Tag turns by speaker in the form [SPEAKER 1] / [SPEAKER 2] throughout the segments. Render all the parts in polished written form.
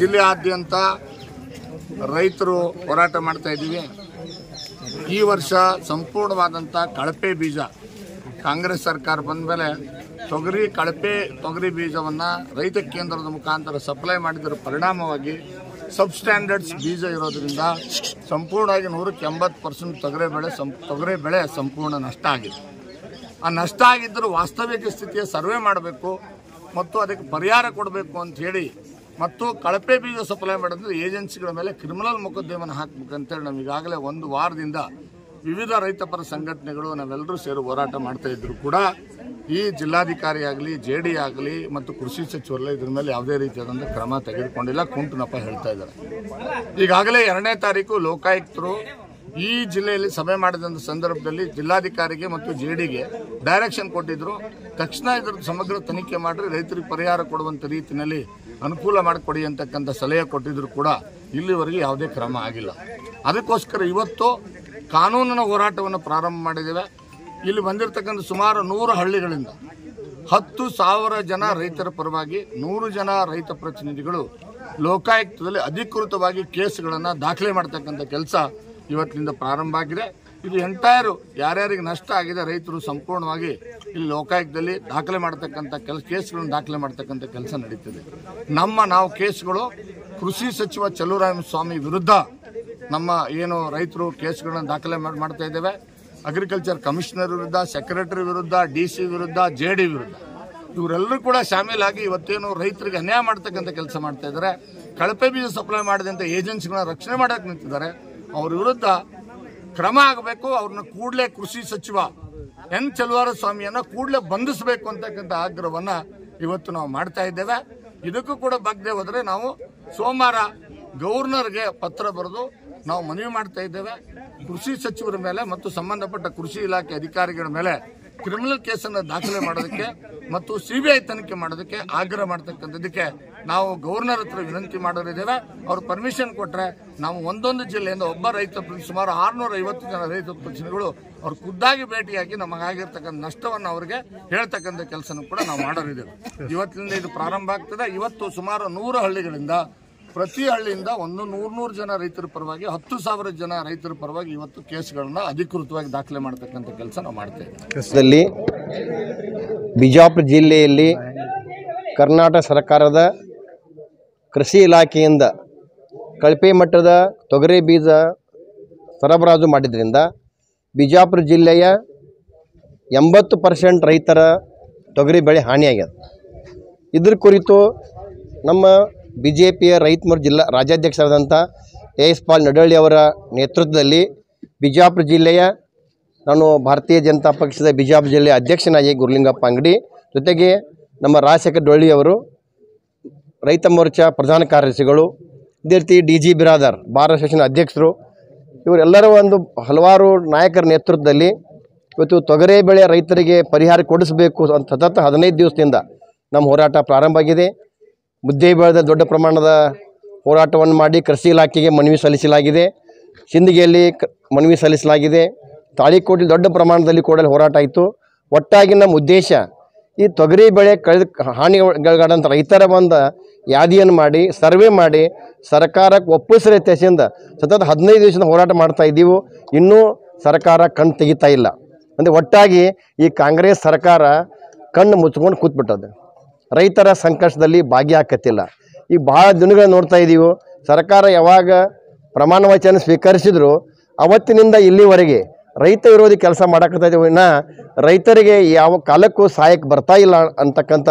[SPEAKER 1] ಜಿಲ್ಲೆಯಾದ್ಯಂತ ರೈತರು ಹೋರಾಟ ಮಾಡ್ತಾ ಇದ್ದೀವಿ. ಈ ವರ್ಷ ಸಂಪೂರ್ಣವಾದಂಥ ಕಳಪೆ ಬೀಜ ಕಾಂಗ್ರೆಸ್ ಸರ್ಕಾರ ಬಂದ ಮೇಲೆ ತೊಗರಿ ಬೀಜವನ್ನು ರೈತ ಕೇಂದ್ರದ ಮುಖಾಂತರ ಸಪ್ಲೈ ಮಾಡಿದರ ಪರಿಣಾಮವಾಗಿ ಸಬ್ಸ್ಟ್ಯಾಂಡರ್ಡ್ಸ್ ಬೀಜ ಇರೋದ್ರಿಂದ ಸಂಪೂರ್ಣವಾಗಿ 100% ತೊಗರಿ ಬೆಳೆ ಸಂಪೂರ್ಣ ನಷ್ಟ ಆಗಿದೆ. ಆ ನಷ್ಟ ಆಗಿದ್ದರೂ ವಾಸ್ತವಿಕ ಸ್ಥಿತಿಯ ಸರ್ವೆ ಮಾಡಬೇಕು ಮತ್ತು ಅದಕ್ಕೆ ಪರಿಹಾರ ಕೊಡಬೇಕು ಅಂತ ಹೇಳಿ ಮತ್ತು ಕಳಪೆ ಬೀಜ ಸಪ್ಲೈ ಮಾಡಿದ್ರೆ ಏಜೆನ್ಸಿಗಳ ಮೇಲೆ ಕ್ರಿಮಿನಲ್ ಮೊಕದ್ದಮೆಯನ್ನು ಹಾಕಬೇಕಂತೇಳಿ ನಾವು ಈಗಾಗಲೇ ಒಂದು ವಾರದಿಂದ ವಿವಿಧ ರೈತಪರ ಸಂಘಟನೆಗಳು ನಾವೆಲ್ಲರೂ ಸೇರಿ ಹೋರಾಟ ಮಾಡ್ತಾ ಇದ್ರು ಕೂಡ ಈ ಜಿಲ್ಲಾಧಿಕಾರಿ ಆಗಲಿ JD ಆಗಲಿ ಮತ್ತು ಕೃಷಿ ಸಚಿವರಲ್ಲ ಇದ್ರ ಮೇಲೆ ಯಾವುದೇ ರೀತಿಯಾದಂಥ ಕ್ರಮ ತೆಗೆದುಕೊಂಡಿಲ್ಲ. ಕುಂಟುನಪ್ಪ ಹೇಳ್ತಾ ಇದ್ದಾರೆ. ಈಗಾಗಲೇ 2ನೇ ತಾರೀಕು ಲೋಕಾಯುಕ್ತರು ಈ ಜಿಲ್ಲೆಯಲ್ಲಿ ಸಭೆ ಮಾಡಿದಂಥ ಸಂದರ್ಭದಲ್ಲಿ ಜಿಲ್ಲಾಧಿಕಾರಿಗೆ ಮತ್ತು JDಗೆ ಡೈರೆಕ್ಷನ್ ಕೊಟ್ಟಿದ್ರು. ತಕ್ಷಣ ಇದರ ಸಮಗ್ರ ತನಿಖೆ ಮಾಡಿ ರೈತರಿಗೆ ಪರಿಹಾರ ಕೊಡುವಂಥ ರೀತಿಯಲ್ಲಿ ಅನುಕೂಲ ಮಾಡಿಕೊಡಿ ಅಂತಕ್ಕಂಥ ಸಲಹೆ ಕೊಟ್ಟಿದ್ರು ಕೂಡ ಇಲ್ಲಿವರೆಗೆ ಯಾವುದೇ ಕ್ರಮ ಆಗಿಲ್ಲ. ಅದಕ್ಕೋಸ್ಕರ ಇವತ್ತು ಕಾನೂನಿನ ಹೋರಾಟವನ್ನು ಪ್ರಾರಂಭ ಮಾಡಿದ್ದೇವೆ. ಇಲ್ಲಿ ಬಂದಿರತಕ್ಕಂಥ ಸುಮಾರು 100 ಹಳ್ಳಿಗಳಿಂದ 10,000 ಜನ ರೈತರ ಪರವಾಗಿ 100 ಜನ ರೈತ ಪ್ರತಿನಿಧಿಗಳು ಲೋಕಾಯುಕ್ತದಲ್ಲಿ ಅಧಿಕೃತವಾಗಿ ಕೇಸ್ಗಳನ್ನು ದಾಖಲೆ ಮಾಡ್ತಕ್ಕಂಥ ಕೆಲಸ ಇವತ್ತಿನಿಂದ ಪ್ರಾರಂಭ ಆಗಿದೆ. ಇದು ಎಂಟೈರ್ ಯಾರ್ಯಾರಿಗೆ ನಷ್ಟ ಆಗಿದೆ ರೈತರು ಸಂಪೂರ್ಣವಾಗಿ ಇಲ್ಲಿ ಲೋಕಾಯುಕ್ತದಲ್ಲಿ ದಾಖಲೆ ಮಾಡ್ತಕ್ಕಂಥ ಕೇಸ್ಗಳನ್ನು ದಾಖಲೆ ಮಾಡ್ತಕ್ಕಂಥ ಕೆಲಸ ನಡೀತಿದೆ. ನಾವು ಕೇಸ್ಗಳು ಕೃಷಿ ಸಚಿವ ಚಲುವರಾಯಸ್ವಾಮಿ ವಿರುದ್ಧ ನಮ್ಮ ಏನು ರೈತರು ಕೇಸ್ಗಳನ್ನು ದಾಖಲೆ ಮಾಡ್ತಾ ಇದ್ದೇವೆ. ಅಗ್ರಿಕಲ್ಚರ್ ಕಮಿಷನರ್ ವಿರುದ್ಧ, ಸೆಕ್ರೆಟರಿ ವಿರುದ್ಧ, DC ವಿರುದ್ಧ, JD ವಿರುದ್ಧ ಇವರೆಲ್ಲರೂ ಕೂಡ ಶಾಮೀಲಾಗಿ ಇವತ್ತೇನು ರೈತರಿಗೆ ಅನ್ಯಾಯ ಮಾಡ್ತಕ್ಕಂಥ ಕೆಲಸ ಮಾಡ್ತಾ ಇದ್ದಾರೆ. ಕಳಪೆ ಬೀಜ ಸಪ್ಲೈ ಮಾಡಿದಂಥ ಏಜೆನ್ಸಿಗಳನ್ನ ರಕ್ಷಣೆ ಮಾಡೋಕೆ ನಿಂತಿದ್ದಾರೆ. ಅವ್ರ ವಿರುದ್ಧ ಕ್ರಮ ಆಗಬೇಕು. ಅವ್ರನ್ನ ಕೂಡಲೇ ಕೃಷಿ ಸಚಿವ N. ಚಲುವರಾಯಸ್ವಾಮಿಯನ್ನ ಕೂಡಲೇ ಬಂಧಿಸಬೇಕು ಅಂತಕ್ಕಂಥ ಆಗ್ರಹವನ್ನ ಇವತ್ತು ನಾವು ಮಾಡ್ತಾ ಇದ್ದೇವೆ. ಇದಕ್ಕೂ ಕೂಡ ಬಗ್ಗದೆ ಹೋದರೆ ನಾವು ಸೋಮವಾರ ಗವರ್ನರ್ಗೆ ಪತ್ರ ಬರೆದು ನಾವು ಮನವಿ ಮಾಡ್ತಾ ಇದ್ದೇವೆ. ಕೃಷಿ ಸಚಿವರ ಮೇಲೆ ಮತ್ತು ಸಂಬಂಧಪಟ್ಟ ಕೃಷಿ ಇಲಾಖೆ ಅಧಿಕಾರಿಗಳ ಮೇಲೆ ಕ್ರಿಮಿನಲ್ ಕೇಸನ್ನು ದಾಖಲೆ ಮಾಡೋದಕ್ಕೆ ಮತ್ತು CBI ತನಿಖೆ ಮಾಡೋದಕ್ಕೆ ಆಗ್ರಹ ಮಾಡ್ತಕ್ಕಂಥದ್ದಕ್ಕೆ ನಾವು ಗವರ್ನರ್ ಹತ್ರ ವಿನಂತಿ ಮಾಡೋರಿದ್ದೇವೆ. ಅವ್ರು ಪರ್ಮಿಷನ್ ಕೊಟ್ಟರೆ ನಾವು ಒಂದೊಂದು ಜಿಲ್ಲೆಯಿಂದ ಒಬ್ಬ ರೈತ ಸುಮಾರು 650 ಜನ ರೈತ ಪ್ರತಿನಿಧಿಗಳು ಅವ್ರು ಖುದ್ದಾಗಿ ಭೇಟಿಯಾಗಿ ನಮಗಾಗಿರ್ತಕ್ಕಂಥ ನಷ್ಟವನ್ನು ಅವರಿಗೆ ಹೇಳ್ತಕ್ಕಂಥ ಕೆಲಸನೂ ಕೂಡ ನಾವು ಮಾಡೋರಿದ್ದೇವೆ. ಇವತ್ತಿನಿಂದ ಇದು ಪ್ರಾರಂಭ ಆಗ್ತದೆ. ಇವತ್ತು ಸುಮಾರು 100 ಹಳ್ಳಿಗಳಿಂದ ಪ್ರತಿ ಹಳ್ಳಿಯಿಂದ 100 ಜನ ರೈತರ ಪರವಾಗಿ 10,000 ಜನ ರೈತರ ಪರವಾಗಿ ಇವತ್ತು ಕೇಸ್ಗಳನ್ನ ಅಧಿಕೃತವಾಗಿ ದಾಖಲೆ ಮಾಡತಕ್ಕಂಥ ಕೆಲಸ ನಾವು ಮಾಡ್ತಾ ಇದ್ದೀವಿ.
[SPEAKER 2] ಬಿಜಾಪುರ ಜಿಲ್ಲೆಯಲ್ಲಿ ಕರ್ನಾಟಕ ಸರ್ಕಾರದ ಕೃಷಿ ಇಲಾಖೆಯಿಂದ ಕಳಪೆ ಮಟ್ಟದ ತೊಗರಿ ಬೀಜ ಸರಬರಾಜು ಮಾಡಿದ್ರಿಂದ ಬಿಜಾಪುರ ಜಿಲ್ಲೆಯ 80% ರೈತರ ತೊಗರಿ ಬೆಳೆ ಹಾನಿಯಾಗ್ಯದ. ಇದ್ರ ಕುರಿತು ನಮ್ಮ BJPಯ ರೈತ ಜಿಲ್ಲಾ ರಾಜ್ಯಾಧ್ಯಕ್ಷರಾದಂಥ AS ಪಾಲ್ ನಡಳ್ಳಿ ಅವರ ನೇತೃತ್ವದಲ್ಲಿ ಬಿಜಾಪುರ ಜಿಲ್ಲೆಯ ನಾನು ಭಾರತೀಯ ಜನತಾ ಪಕ್ಷದ ಬಿಜಾಪುರ ಜಿಲ್ಲೆಯ ಅಧ್ಯಕ್ಷನಾಗಿ ಗುರುಲಿಂಗಪ್ಪ ಅಂಗಡಿ ಜೊತೆಗೆ ನಮ್ಮ ರಾಜಶೇಖರ್ ಡೊಳ್ಳಿ ಅವರು ರೈತ ಮೋರ್ಚಾ ಪ್ರಧಾನ ಕಾರ್ಯದರ್ಶಿಗಳು ಇದೇ ರೀತಿ DG ಬಿರಾದರ್ ಭಾರತ ಸೆಷನ್ ಅಧ್ಯಕ್ಷರು ಇವರೆಲ್ಲರ ಒಂದು ಹಲವಾರು ನಾಯಕರ ನೇತೃತ್ವದಲ್ಲಿ ಇವತ್ತು ತೊಗರಿ ಬೆಳೆ ರೈತರಿಗೆ ಪರಿಹಾರ ಕೊಡಿಸಬೇಕು ಅಂತ ಸತತ 15 ದಿವಸದಿಂದ ನಮ್ಮ ಹೋರಾಟ ಪ್ರಾರಂಭ ಆಗಿದೆ. ಮುದ್ದೇಬಿಹಾಳದ ದೊಡ್ಡ ಪ್ರಮಾಣದ ಹೋರಾಟವನ್ನು ಮಾಡಿ ಕೃಷಿ ಇಲಾಖೆಗೆ ಮನವಿ ಸಲ್ಲಿಸಲಾಗಿದೆ. ಸಿಂದಗಿಯಲ್ಲಿ ಮನವಿ ಸಲ್ಲಿಸಲಾಗಿದೆ. ತಾಳಿಕೋಟೆ ದೊಡ್ಡ ಪ್ರಮಾಣದಲ್ಲಿ ಕೂಡ ಹೋರಾಟ ಆಯಿತು. ಒಟ್ಟಾಗಿ ನಮ್ಮ ಉದ್ದೇಶ ಈ ತೊಗರಿ ಬೆಳೆ ಹಾನಿಗೊಳಗಾದಂಥ ರೈತರ ಒಂದು ಯಾದಿಯನ್ನು ಮಾಡಿ ಸರ್ವೆ ಮಾಡಿ ಸರ್ಕಾರಕ್ಕೆ ಒಪ್ಪಿಸಿದ ತೆಸಿಂದ ಸತತ 15 ದಿವಸದಿಂದ ಹೋರಾಟ ಮಾಡ್ತಾ ಇದ್ದೀವಿ. ಇನ್ನೂ ಸರ್ಕಾರ ಕಣ್ಣು ತೆಗಿತಾ ಇಲ್ಲ. ಅಂದರೆ ಒಟ್ಟಾಗಿ ಈ ಕಾಂಗ್ರೆಸ್ ಸರ್ಕಾರ ಕಣ್ಣು ಮುಚ್ಕೊಂಡು ಕೂತ್ಬಿಟ್ಟದೆ. ರೈತರ ಸಂಕಷ್ಟದಲ್ಲಿ ಭಾಗಿಯಾಕತ್ತಿಲ್ಲ. ಈಗ ಭಾಳ ದಿನಗಳು ನೋಡ್ತಾ ಇದ್ದೀವಿ. ಸರ್ಕಾರ ಯಾವಾಗ ಪ್ರಮಾಣ ವಚನ ಸ್ವೀಕರಿಸಿದ್ರು ಅವತ್ತಿನಿಂದ ಇಲ್ಲಿವರೆಗೆ ರೈತ ವಿರೋಧಿ ಕೆಲಸ ಮಾಡಕತ್ತಾ ಇದ್ದೀವಿ. ರೈತರಿಗೆ ಯಾವ ಕಾಲಕ್ಕೂ ಸಹಾಯಕ್ಕೆ ಬರ್ತಾ ಇಲ್ಲ ಅಂತಕ್ಕಂಥ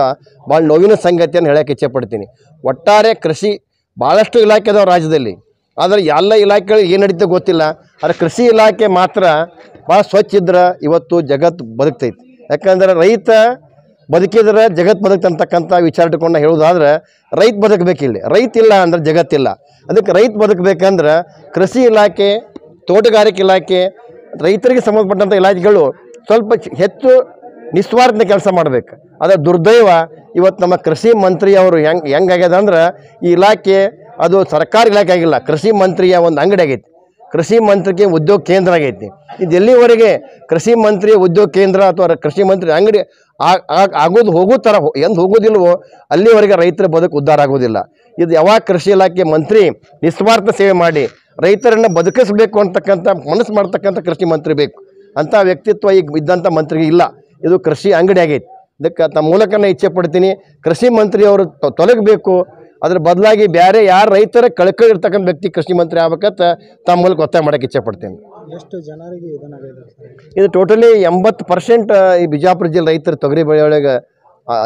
[SPEAKER 2] ಭಾಳ ನೋವಿನ ಸಂಗತಿಯನ್ನು ಹೇಳೋಕ್ಕೆ ಇಚ್ಛೆಪಡ್ತೀನಿ. ಒಟ್ಟಾರೆ ಕೃಷಿ ಭಾಳಷ್ಟು ಇಲಾಖೆ ಅದಾವೆ ರಾಜ್ಯದಲ್ಲಿ. ಆದರೆ ಎಲ್ಲ ಇಲಾಖೆಗಳು ಏನು ನಡೀತದೆ ಗೊತ್ತಿಲ್ಲ. ಆದರೆ ಕೃಷಿ ಇಲಾಖೆ ಮಾತ್ರ ಭಾಳ ಸ್ವಚ್ಛ ಇದ್ರೆ ಇವತ್ತು ಜಗತ್ತು ಬದುಕ್ತೈತಿ. ಯಾಕಂದ್ರೆ ರೈತ ಬದುಕಿದ್ರೆ ಜಗತ್ತು ಬದುಕ್ತಂತಕ್ಕಂಥ ವಿಚಾರ ಇಟ್ಕೊಂಡು ಹೇಳೋದಾದ್ರೆ ರೈತ ಬದುಕಬೇಕಿಲ್ಲ. ರೈತ ಇಲ್ಲ ಅಂದ್ರೆ ಜಗತ್ತಿಲ್ಲ. ಅದಕ್ಕೆ ರೈತ ಬದುಕಬೇಕಂದ್ರೆ ಕೃಷಿ ಇಲಾಖೆ, ತೋಟಗಾರಿಕೆ ಇಲಾಖೆ, ರೈತರಿಗೆ ಸಂಬಂಧಪಟ್ಟಂಥ ಇಲಾಖೆಗಳು ಸ್ವಲ್ಪ ಹೆಚ್ಚು ನಿಸ್ವಾರ್ಥ ಕೆಲಸ ಮಾಡಬೇಕು. ಅದರ ದುರ್ದೈವ ಇವತ್ತು ನಮ್ಮ ಕೃಷಿ ಮಂತ್ರಿ ಅವರು ಹೆಂಗಾಗ್ಯದ ಅಂದ್ರೆ ಈ ಇಲಾಖೆ ಅದು ಸರ್ಕಾರಿ ಇಲಾಖೆ ಆಗಿಲ್ಲ, ಕೃಷಿ ಮಂತ್ರಿಯ ಒಂದು ಅಂಗಡಿ ಆಗೈತಿ. ಕೃಷಿ ಮಂತ್ರಿಗೆ ಉದ್ಯೋಗ ಕೇಂದ್ರ ಆಗೈತಿ. ಇದು ಎಲ್ಲಿವರೆಗೆ ಕೃಷಿ ಮಂತ್ರಿ ಉದ್ಯೋಗ ಕೇಂದ್ರ ಅಥವಾ ಕೃಷಿ ಮಂತ್ರಿ ಅಂಗಡಿ ಆಗೋದು ಹೋಗೋ ಥರ ಎಂದು ಹೋಗೋದಿಲ್ವೋ ಅಲ್ಲಿವರೆಗೆ ರೈತರ ಬದುಕು ಉದ್ಧಾರ ಆಗೋದಿಲ್ಲ. ಇದು ಯಾವಾಗ ಕೃಷಿ ಇಲಾಖೆ ಮಂತ್ರಿ ನಿಸ್ವಾರ್ಥ ಸೇವೆ ಮಾಡಿ ರೈತರನ್ನು ಬದುಕಿಸಬೇಕು ಅಂತಕ್ಕಂಥ ಮನಸ್ಸು ಮಾಡ್ತಕ್ಕಂಥ ಕೃಷಿ ಮಂತ್ರಿ ಬೇಕು. ಅಂಥ ವ್ಯಕ್ತಿತ್ವ ಈಗ ಇದ್ದಂಥ ಮಂತ್ರಿಗೆ ಇಲ್ಲ. ಇದು ಕೃಷಿ ಅಂಗಡಿ ಆಗೈತಿ. ಇದಕ್ಕೆ ತಮ್ಮ ಮೂಲಕನೇ ಇಚ್ಛೆ ಪಡ್ತೀನಿ, ಕೃಷಿ ಮಂತ್ರಿ ಅವರು ತೊಲಗಬೇಕು. ಅದ್ರ ಬದಲಾಗಿ ಬೇರೆ ಯಾರು ರೈತರ ಕಳ್ಕೊಂಡಿರ್ತಕ್ಕಂಥ ವ್ಯಕ್ತಿ ಕೃಷಿ ಮಂತ್ರಿ ಆಗ್ಬೇಕಂತ ತಮ್ಮ ಮೂಲಕ ಒತ್ತಾಯ ಮಾಡೋಕ್ಕೆ ಇಚ್ಛೆ ಪಡ್ತೀನಿ.
[SPEAKER 3] ಎಷ್ಟು ಜನರಿಗೆ
[SPEAKER 2] ಇದು ಟೋಟಲಿ 80% ಈ ಬಿಜಾಪುರ ಜಿಲ್ಲೆ ರೈತರು ತೊಗರಿ ಬೆಳೆಯೊಳಗೆ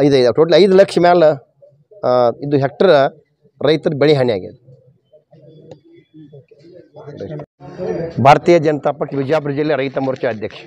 [SPEAKER 2] ಇದೆ. ಟೋಟಲ್ 5 ಲಕ್ಷ ಮೇಲೆ ಇದು ಹೆಕ್ಟರ್ ರೈತರ ಬೆಳೆ ಹಾನಿ ಆಗಿದೆ. ಭಾರತೀಯ ಜನತಾ ಪಕ್ಷ ಬಿಜಾಪುರ ಜಿಲ್ಲೆ ರೈತ ಮೋರ್ಚಾ ಅಧ್ಯಕ್ಷ.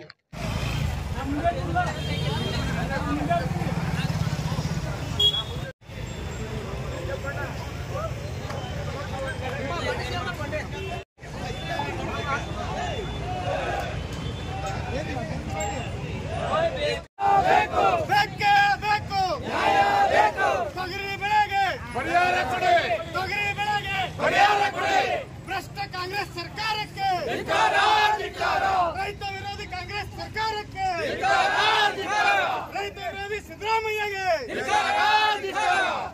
[SPEAKER 4] ಕಾಂಗ್ರೆಸ್ ಸರ್ಕಾರಕ್ಕೆ ರೈತ ವಿರೋಧಿ ಕಾಂಗ್ರೆಸ್ ಸರ್ಕಾರಕ್ಕೆ ರೈತ ವಿರೋಧಿ ಸಿದ್ದರಾಮಯ್ಯಗೆ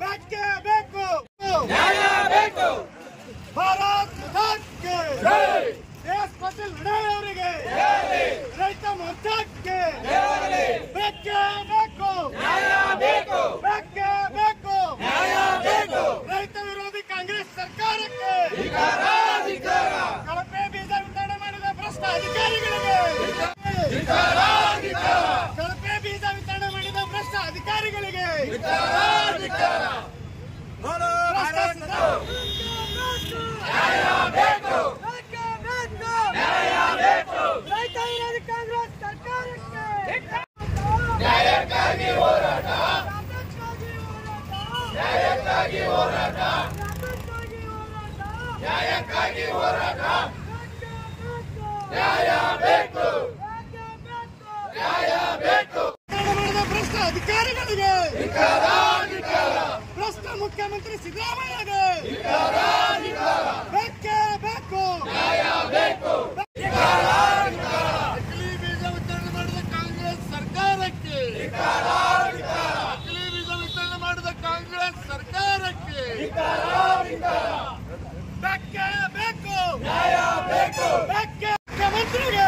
[SPEAKER 4] ಬೇಕೇ ಬೇಕು. ಭಾರತ್ ಮಾತಾಕ್ಕೆ ಎಸ್ ಪಾಟೀಲ್ ಲಡಾಯಿ ಅವರಿಗೆ ರೈತ ಮೋರ್ಚಾಕ್ಕೆ ಬೇಕೇ ಬೇಕು. ಬೇಕೇ ಬೇಕು. ರೈತ ವಿರೋಧಿ ಕಾಂಗ್ರೆಸ್ ಸರ್ಕಾರಕ್ಕೆ ಕಳಪೆ ಬೀಜ ವಿತರಣೆ ಮಾಡಿದ ಭ್ರಷ್ಟ ಅಧಿಕಾರಿಗಳಿಗೆ ಕಳಪೆ ಬೀಜ ವಿತರಣೆ ಮಾಡಿದ ಭ್ರಷ್ಟ ಅಧಿಕಾರಿಗಳಿಗೆ ರೈತ ವಿರೋಧಿ ಕಾಂಗ್ರೆಸ್ ಸರ್ಕಾರಕ್ಕೆ ನ್ಯಾಯಕ್ಕಾಗಿ ಹೋರಾಟ. ನ್ಯಾಯಕ್ಕಾಗಿ ಹೋರಾಟ. ನ್ಯಾಯಕ್ಕಾಗಿ ಹೋರಾಟ. ನ್ಯಾಯ ಬೇಕು. ನ್ಯಾಯ ಬೇಕು. ಮಾಡಿದ ಭ್ರಷ್ಟ ಅಧಿಕಾರಿಗಳಿಗೆ ಭ್ರಷ್ಟ ಮುಖ್ಯಮಂತ್ರಿ ಸಿದ್ದರಾಮಯ್ಯಗೆ ಬೇಕೇ ಬೇಕು. ನ್ಯಾಯ ಬೇಕು. ನಕಲಿ ಬೀಜ ವಿತರಣೆ ಮಾಡಿದ ಕಾಂಗ್ರೆಸ್ ಸರ್ಕಾರಕ್ಕೆ ನಕಲಿ ಬೀಜ ವಿತರಣೆ ಮಾಡಿದ ಕಾಂಗ್ರೆಸ್ ಸರ್ಕಾರಕ್ಕೆ ಬೇಕೇ ಬೇಕು. ನ್ಯಾಯ ಬೇಕು. ಬೇಕೇ ಮುಖ್ಯಮಂತ್ರಿಗೆ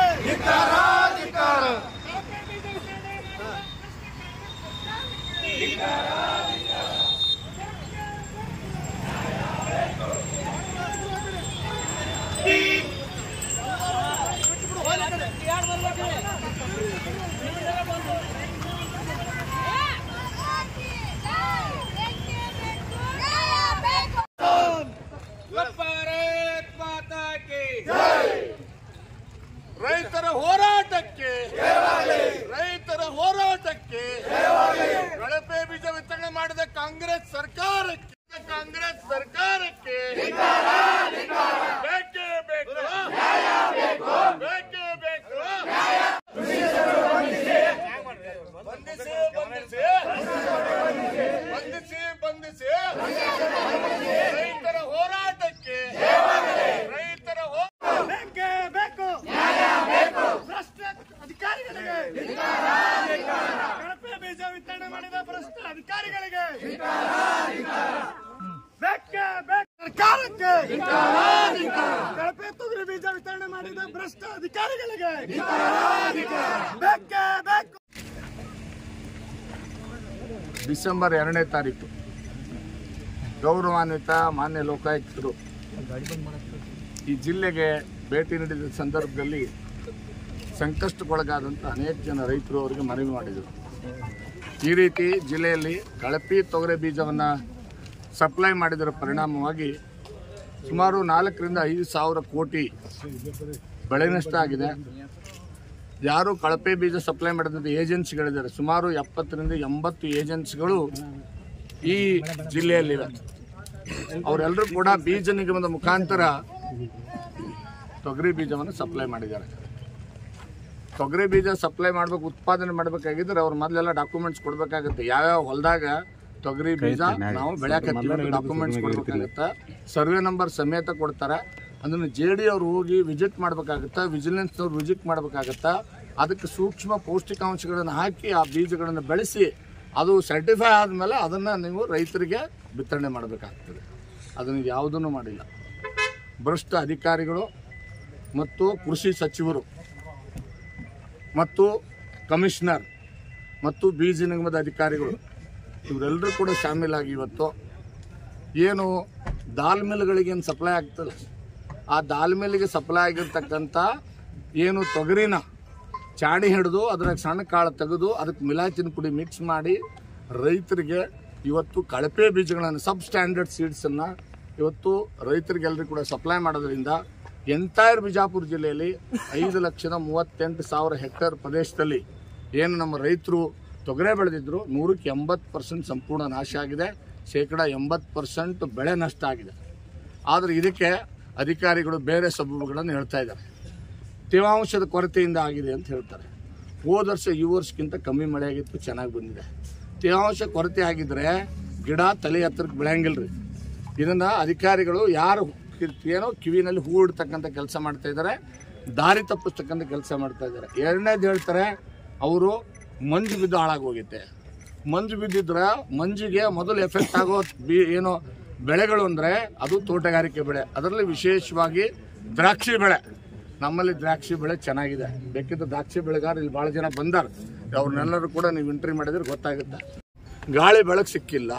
[SPEAKER 4] ರೈತರ ಹೋರಾಟಕ್ಕೆ ಕಳಪೆ ಬೀಜ ವಿತರಣೆ ಮಾಡಿದ ಕಾಂಗ್ರೆಸ್ ಸರ್ಕಾರಕ್ಕೆ ಬೇಕೇ ಬೇಕು. ಬೇಕೇ ಬೇಕು. ಬಂಧಿಸಿ ರೈತರ ಹೋರಾಟಕ್ಕೆ ಬೇಕೇ ಬೇಕು. ಭ್ರಷ್ಟ ಅಧಿಕಾರಿಗಳಿಗೆ ಕಳಪೆ ಬೀಜ ವಿತರಣೆ ಮಾಡಿದ ಭ್ರಷ್ಟ ಅಧಿಕಾರಿಗಳಿಗೆ ಬೇಕೇ ಬೇಕು. ಸರ್ಕಾರಕ್ಕೆ ಕಳಪೆ ತೊಗರಿ ಬೀಜ ವಿತರಣೆ ಮಾಡಿದ ಭ್ರಷ್ಟ ಅಧಿಕಾರಿಗಳಿಗೆ ಬೇಕೇ ಬೇಕು. ಡಿಸೆಂಬರ್ 2ನೇ ತಾರೀಕು ಗೌರವಾನ್ವಿತ ಮಾನ್ಯ ಲೋಕಾಯುಕ್ತರು ಈ ಜಿಲ್ಲೆಗೆ ಭೇಟಿ ನೀಡಿದ ಸಂದರ್ಭದಲ್ಲಿ ಸಂಕಷ್ಟಕ್ಕೊಳಗಾದಂಥ ಅನೇಕ ಜನ ರೈತರು ಅವರಿಗೆ ಮನವಿ ಮಾಡಿದರು. ಈ ರೀತಿ ಜಿಲ್ಲೆಯಲ್ಲಿ ಕಳಪೆ ತೊಗರಿ ಬೀಜವನ್ನು ಸಪ್ಲೈ ಮಾಡಿದರ ಪರಿಣಾಮವಾಗಿ ಸುಮಾರು 4ರಿಂದ 5 ಸಾವಿರ ಕೋಟಿ ಬೆಳೆ ನಷ್ಟ ಆಗಿದೆ. ಯಾರು ಕಳಪೆ ಬೀಜ ಸಪ್ಲೈ ಮಾಡಿದಂಥ ಏಜೆನ್ಸಿಗಳಿದ್ದಾರೆ, ಸುಮಾರು 70ರಿಂದ 80 ಏಜೆನ್ಸಿಗಳು ಈ ಜಿಲ್ಲೆಯಲ್ಲಿವೆ. ಅವರೆಲ್ಲರೂ ಕೂಡ ಬೀಜ ನಿಗಮದ ಮುಖಾಂತರ ತೊಗರಿ ಬೀಜವನ್ನು ಸಪ್ಲೈ ಮಾಡಿದ್ದಾರೆ. ತೊಗರಿ ಬೀಜ ಸಪ್ಲೈ ಮಾಡಬೇಕು, ಉತ್ಪಾದನೆ ಮಾಡಬೇಕಾಗಿದ್ದರೆ ಅವ್ರು ಮೊದಲೆಲ್ಲ ಡಾಕ್ಯುಮೆಂಟ್ಸ್ ಕೊಡಬೇಕಾಗುತ್ತೆ. ಯಾವ್ಯಾವ ಹೊಲದಾಗ ತೊಗರಿ ಬೀಜ ನಾವು ಬೆಳೆಯಕತ್ತೀವಿ ಡಾಕ್ಯುಮೆಂಟ್ಸ್ ಕೊಡಬೇಕಾಗುತ್ತೆ. ಸರ್ವೆ ನಂಬರ್ ಸಮೇತ ಕೊಡ್ತಾರೆ. ಅದನ್ನು JD ಅವ್ರು ಹೋಗಿ ವಿಸಿಟ್ ಮಾಡಬೇಕಾಗುತ್ತೆ, ವಿಜಿಲೆನ್ಸ್ನವ್ರು ವಿಸಿಟ್ ಮಾಡಬೇಕಾಗತ್ತೆ. ಅದಕ್ಕೆ ಸೂಕ್ಷ್ಮ ಪೌಷ್ಟಿಕಾಂಶಗಳನ್ನು ಹಾಕಿ ಆ ಬೀಜಗಳನ್ನು ಬೆಳೆಸಿ ಅದು ಸರ್ಟಿಫೈ ಆದಮೇಲೆ ಅದನ್ನು ನೀವು ರೈತರಿಗೆ ವಿತರಣೆ ಮಾಡಬೇಕಾಗ್ತದೆ.
[SPEAKER 1] ಅದನ್ನು ಯಾವುದನ್ನು ಮಾಡಿಲ್ಲ. ಭ್ರಷ್ಟ ಅಧಿಕಾರಿಗಳು ಮತ್ತು ಕೃಷಿ ಸಚಿವರು ಮತ್ತು ಕಮಿಷನರ್ ಮತ್ತು ಬೀಜ ನಿಗಮದ ಅಧಿಕಾರಿಗಳು ಇವರೆಲ್ಲರೂ ಕೂಡ ಶಾಮೀಲಾಗಿ ಇವತ್ತು ಏನು ದಾಲ್ ಮಿಲ್ಗಳಿಗೇನು ಸಪ್ಲೈ ಆಗ್ತದೆ, ಆ ದಾಲ್ ಮಿಲ್ಗೆ ಸಪ್ಲೈ ಆಗಿರ್ತಕ್ಕಂಥ ಏನು ತೊಗರಿನ ಚಾಣಿ ಹಿಡಿದು ಅದರ ಸಣ್ಣ ಕಾಳು ತೆಗೆದು ಅದಕ್ಕೆ ಮಿಲಾಚಿನ ಪುಡಿ ಮಿಕ್ಸ್ ಮಾಡಿ ರೈತರಿಗೆ ಇವತ್ತು ಕಳಪೆ ಬೀಜಗಳನ್ನು ಸಬ್ ಸ್ಟ್ಯಾಂಡರ್ಡ್ ಸೀಡ್ಸನ್ನು ಇವತ್ತು ರೈತರಿಗೆಲ್ಲರಿಗೂ ಕೂಡ ಸಪ್ಲೈ ಮಾಡೋದ್ರಿಂದ ಎಂಟೈರ್ ಬಿಜಾಪುರ ಜಿಲ್ಲೆಯಲ್ಲಿ 5,38,000 ಹೆಕ್ಟೇರ್ ಪ್ರದೇಶದಲ್ಲಿ ಏನು ನಮ್ಮ ರೈತರು ತೊಗರೆ ಬೆಳೆದಿದ್ರು 100ಕ್ಕೆ 80% ಸಂಪೂರ್ಣ ನಾಶ ಆಗಿದೆ, 80% ಬೆಳೆ ನಷ್ಟ ಆಗಿದೆ. ಆದರೆ ಇದಕ್ಕೆ ಅಧಿಕಾರಿಗಳು ಬೇರೆ ಸಬೂಬುಗಳನ್ನು ಹೇಳ್ತಾ ಇದ್ದಾರೆ. ತೇವಾಂಶದ ಕೊರತೆಯಿಂದ ಆಗಿದೆ ಅಂತ ಹೇಳ್ತಾರೆ. ಹೋದ ವರ್ಷ ಈ ವರ್ಷಕ್ಕಿಂತ ಕಮ್ಮಿ ಮಳೆ ಆಗಿತ್ತು, ಚೆನ್ನಾಗಿ ಬಂದಿದೆ. ತೇವಾಂಶ ಕೊರತೆ ಆಗಿದ್ರೆ ಗಿಡ ತಲೆ ಹತ್ರಕ್ಕೆ ಬೆಳೆಯಂಗಿಲ್ಲ ರೀ. ಇದನ್ನು ಅಧಿಕಾರಿಗಳು ಯಾರು ಏನೋ ಕಿವಿನಲ್ಲಿ ಹೂ ಇಡ್ತಕ್ಕಂಥ ಕೆಲಸ ಮಾಡ್ತಾ ಇದ್ದಾರೆ, ದಾರಿ ತಪ್ಪಿಸ್ತಕ್ಕಂಥ ಕೆಲಸ ಮಾಡ್ತಾ ಇದ್ದಾರೆ. ಎರಡನೇದು ಹೇಳ್ತಾರೆ ಅವರು ಮಂಜು ಬಿದ್ದು ಹಾಳಾಗೋಗುತ್ತೆ. ಮಂಜು ಬಿದ್ದಿದ್ರೆ ಮಂಜಿಗೆ ಮೊದಲು ಎಫೆಕ್ಟ್ ಆಗೋ ಏನು ಬೆಳೆಗಳು ಅಂದರೆ ಅದು ತೋಟಗಾರಿಕೆ ಬೆಳೆ, ಅದರಲ್ಲಿ ವಿಶೇಷವಾಗಿ ದ್ರಾಕ್ಷಿ ಬೆಳೆ. ನಮ್ಮಲ್ಲಿ ದ್ರಾಕ್ಷಿ ಬೆಳೆ ಚೆನ್ನಾಗಿದೆ, ಬೇಕಿದ್ರೆ ದ್ರಾಕ್ಷಿ ಬೆಳೆಗಾರರು ಇಲ್ಲಿ ಭಾಳ ಜನ ಬಂದಾರೆ, ಅವ್ರನ್ನೆಲ್ಲರೂ ಕೂಡ ನೀವು ಇಂಟರ್ವ್ಯೂ ಮಾಡಿದ್ರೆ ಗೊತ್ತಾಗುತ್ತೆ. ಗಾಳಿ ಬೆಳಕು ಸಿಕ್ಕಿಲ್ಲ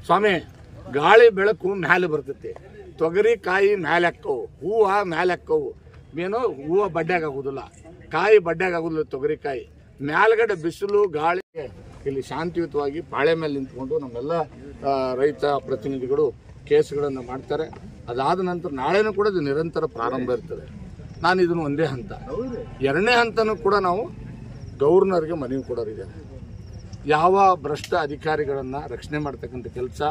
[SPEAKER 1] ಸ್ವಾಮಿ, ಗಾಳಿ ಬೆಳಕು ಮ್ಯಾಲೆ ಬರ್ತೈತಿ, ತೊಗರಿ ಕಾಯಿ ಮ್ಯಾಲೆ ಹಾಕ್ಕವು, ಹೂವು ಮ್ಯಾಲೆ ಹಾಕ್ಕವು. ಏನು ಹೂವು ಬಡ್ಡ್ಯಾಗ ಆಗೋದಿಲ್ಲ, ಕಾಯಿ ಬಡ್ಡ್ಯಾಗ ಆಗೋದಿಲ್ಲ. ತೊಗರಿ ಕಾಯಿ ಮ್ಯಾಲ್ಗಡೆ ಬಿಸಿಲು ಗಾಳಿ ಇಲ್ಲಿ ಶಾಂತಿಯುತವಾಗಿ ಪಾಳೆ ಮೇಲೆ ನಿಂತ್ಕೊಂಡು ನಮ್ಮೆಲ್ಲ ರೈತ ಪ್ರತಿನಿಧಿಗಳು ಕೇಸ್ಗಳನ್ನು ಮಾಡ್ತಾರೆ. ಅದಾದ ನಂತರ ನಾಳೆನೂ ಕೂಡ ಇದು ನಿರಂತರ ಪ್ರಾರಂಭ ಇರ್ತದೆ. ನಾನು ಇದನ್ನು ಒಂದೇ ಹಂತ, ಎರಡನೇ ಹಂತನೂ ಕೂಡ ನಾವು ಗವರ್ನರ್ಗೆ ಮನವಿ ಕೊಡೋರಿದೆ. ಯಾವ ಭ್ರಷ್ಟ ಅಧಿಕಾರಿಗಳನ್ನು ರಕ್ಷಣೆ ಮಾಡ್ತಕ್ಕಂಥ ಕೆಲಸ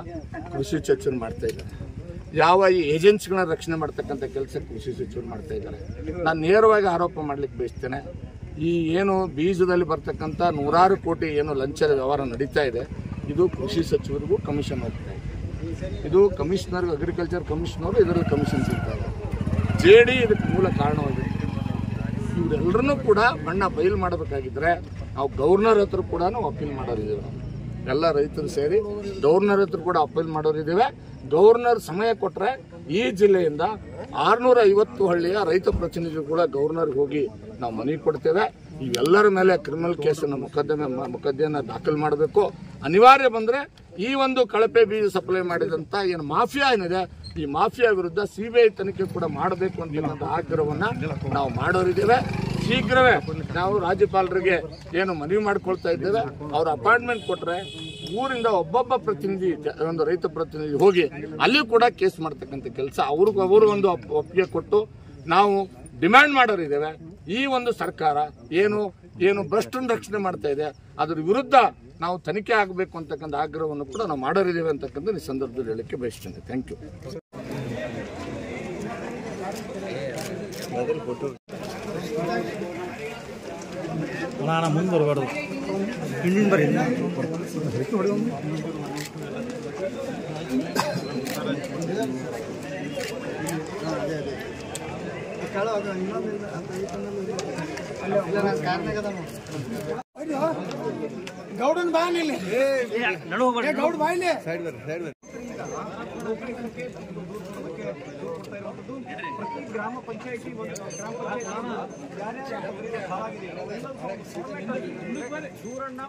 [SPEAKER 1] ಕೃಷಿ ಸಚಿವರು ಮಾಡ್ತಾ ಇದ್ದಾರೆ, ಯಾವ ಈ ಏಜೆನ್ಸಿಗಳನ್ನ ರಕ್ಷಣೆ ಮಾಡ್ತಕ್ಕಂಥ ಕೆಲಸ ಕೃಷಿ ಸಚಿವರು ಮಾಡ್ತಾ ಇದ್ದಾರೆ. ನಾನು ನೇರವಾಗಿ ಆರೋಪ ಮಾಡಲಿಕ್ಕೆ ಬಯಸ್ತೇನೆ. ಈ ಏನು ಬೀಜದಲ್ಲಿ ಬರ್ತಕ್ಕಂಥ 100 ಕೋಟಿ ಏನು ಲಂಚದ ವ್ಯವಹಾರ ನಡೀತಾ ಇದೆ, ಇದು ಕೃಷಿ ಸಚಿವರಿಗೂ ಕಮಿಷನ್ ಹೋಗ್ತಾ ಇದೆ. ಇದು ಕಮಿಷನರ್, ಅಗ್ರಿಕಲ್ಚರ್ ಕಮಿಷನರು ಇದರಲ್ಲಿ ಕಮಿಷನ್ ಸಿಗ್ತಾ ಇದೆ. JD ಇದಕ್ಕೆ ಮೂಲ ಕಾರಣವಾಗಿದೆ. ಇವರೆಲ್ಲರನ್ನೂ ಕೂಡ ಬಣ್ಣ ಬಯಲು ಮಾಡಬೇಕಾಗಿದ್ದರೆ ನಾವು ಗವರ್ನರ್ ಹತ್ರ ಕೂಡ ನಾವು ಅಪೀಲ್ ಮಾಡೋರಿದ್ದೇವೆ. ಎಲ್ಲ ರೈತರು ಸೇರಿ ಗವರ್ನರ್ ಹತ್ರ ಕೂಡ ಅಪೀಲ್ ಮಾಡೋರಿದ್ದೇವೆ. ಗವರ್ನರ್ ಸಮಯ ಕೊಟ್ಟರೆ ಈ ಜಿಲ್ಲೆಯಿಂದ 650 ಹಳ್ಳಿಯ ರೈತ ಪ್ರತಿನಿಧಿಗಳು ಕೂಡ ಗವರ್ನರ್ಗೆ ಹೋಗಿ ನಾವು ಮನವಿ ಕೊಡ್ತೇವೆ. ಇವೆಲ್ಲರ ಮೇಲೆ ಕ್ರಿಮಿನಲ್ ಕೇಸನ್ನು ಮೊಕದ್ದಮೆಯನ್ನು ದಾಖಲು ಮಾಡಬೇಕು. ಅನಿವಾರ್ಯ ಬಂದರೆ ಈ ಒಂದು ಕಳಪೆ ಬೀಜ ಸಪ್ಲೈ ಮಾಡಿದಂಥ ಏನು ಮಾಫಿಯಾ ಏನಿದೆ, ಈ ಮಾಫಿಯಾ ವಿರುದ್ಧ CBI ತನಿಖೆ ಕೂಡ ಮಾಡಬೇಕು ಅಂತ ಆಗ್ರಹವನ್ನು ನಾವು ಮಾಡೋರಿದ್ದೇವೆ. ಶೀಘ್ರವೇ ನಾವು ರಾಜ್ಯಪಾಲರಿಗೆ ಏನು ಮನವಿ ಮಾಡಿಕೊಳ್ತಾ ಇದ್ದೇವೆ, ಅವ್ರ ಅಪಾಯಿಂಟ್ಮೆಂಟ್ ಕೊಟ್ಟರೆ ಊರಿಂದ ಒಬ್ಬೊಬ್ಬ ಪ್ರತಿನಿಧಿ, ಒಂದು ರೈತ ಪ್ರತಿನಿಧಿ ಹೋಗಿ ಅಲ್ಲಿಯೂ ಕೂಡ ಕೇಸ್ ಮಾಡ್ತಕ್ಕಂಥ ಕೆಲಸ ಅವರು ಒಂದು ಒಪ್ಪಿಗೆ ಕೊಟ್ಟು ನಾವು ಡಿಮ್ಯಾಂಡ್ ಮಾಡೋರಿದ್ದೇವೆ. ಈ ಒಂದು ಸರ್ಕಾರ ಏನು ಭ್ರಷ್ಟನ ರಕ್ಷಣೆ ಮಾಡ್ತಾ ಇದೆ ಅದ್ರ ವಿರುದ್ಧ ನಾವು ತನಿಖೆ ಆಗಬೇಕು ಅಂತಕ್ಕಂಥ ಆಗ್ರಹವನ್ನು ಕೂಡ ನಾವು ಮಾಡೋರಿದ್ದೇವೆ ಅಂತಕ್ಕಂಥ ಈ ಸಂದರ್ಭದಲ್ಲಿ ಹೇಳಕ್ಕೆ ಬಯಸ್ತೇನೆ. Thank you.
[SPEAKER 3] ನಾನು ಮುಂದೆ ಬರಬಾರ್ದು, ಹಿಂದಿನ ಬರ್ರಿ.
[SPEAKER 5] ಗೌಡನ್ ಬಾಯಿಲಿ ಗೌಡ ಬಾಯಿಲಿ ಸೈಡ್ ಬರ್ರಿ. ಪ್ರತಿ ಗ್ರಾಮ ಪಂಚಾಯತಿ ಸೂರಣ್ಣ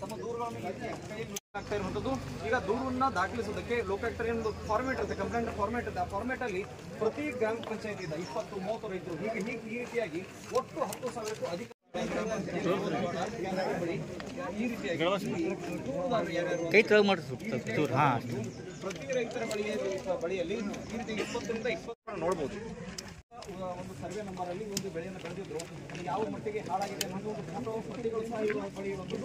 [SPEAKER 5] ತಮ್ಮ ದೂರುಗಳನ್ನು ಆಗ್ತಾ ಇರುವಂತದ್ದು. ಈಗ ದೂರನ್ನ ದಾಖಲಿಸೋದಕ್ಕೆ ಲೋಕಾಯುಕ್ತರ ಒಂದು ಫಾರ್ಮೇಟ್ ಇರುತ್ತೆ, ಕಂಪ್ಲೇಂಟ್ ಫಾರ್ಮೇಟ್ ಇದೆ. ಆ ಫಾರ್ಮೇಟ್ ಅಲ್ಲಿ ಪ್ರತಿ ಗ್ರಾಮ ಪಂಚಾಯತಿಯಿಂದ 20-30 ರೈತರು ಈ ರೀತಿಯಾಗಿ ಒಟ್ಟು 10,000ಕ್ಕೂ ಅಧಿಕ ಈ ರೀತಿಯಾಗಿ
[SPEAKER 3] ಕೈ ತೆಗೆದು ಮಾಡಿ
[SPEAKER 5] ಪ್ರತಿ ರೈತರ ಬಳಿಯಲ್ಲಿ ಈ ರೀತಿ 20ರಿಂದ 20 ನೋಡ್ಬೋದು. ಒಂದು ಸರ್ವೆ ನಂಬರ್ ಅಲ್ಲಿ ಒಂದು ಬೆಳೆಯನ್ನು ಬೆಳೆದಿದ್ರು, ಯಾವ ಮಟ್ಟಿಗೆ ಹಾಳಾಗಿದೆ ಅನ್ನೋದು ಒಂದು ಫೋಟೋ ಪ್ರತಿಗಳು ಸಹ ಇರುವ ಬಳಿ ಒಂದು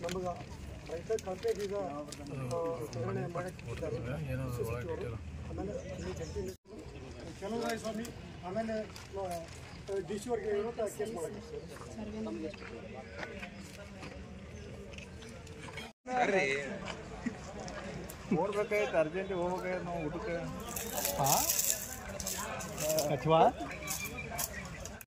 [SPEAKER 5] ನಮಗೆ ರೈತ ಕಳಪೆ ಬೀಜ ವಿತರಣೆ ಮಾಡಿದ್ದಾರೆ. ಆಮೇಲೆ ಕೆಲವರಾಯ ಸ್ವಾಮಿ, ಆಮೇಲೆ DC ಅವ್ರಿಗೆ ಇವತ್ತು ಕೇಸ್ ಮಾಡೋದು
[SPEAKER 3] ಹೋಗ್ಬೇಕಾಯ್ತು, ಅರ್ಜೆಂಟಿಗೆ ಹೋಗ್ಬೇಕಾಯ್ತು ನಾವು ಊಟಕ್ಕೆ.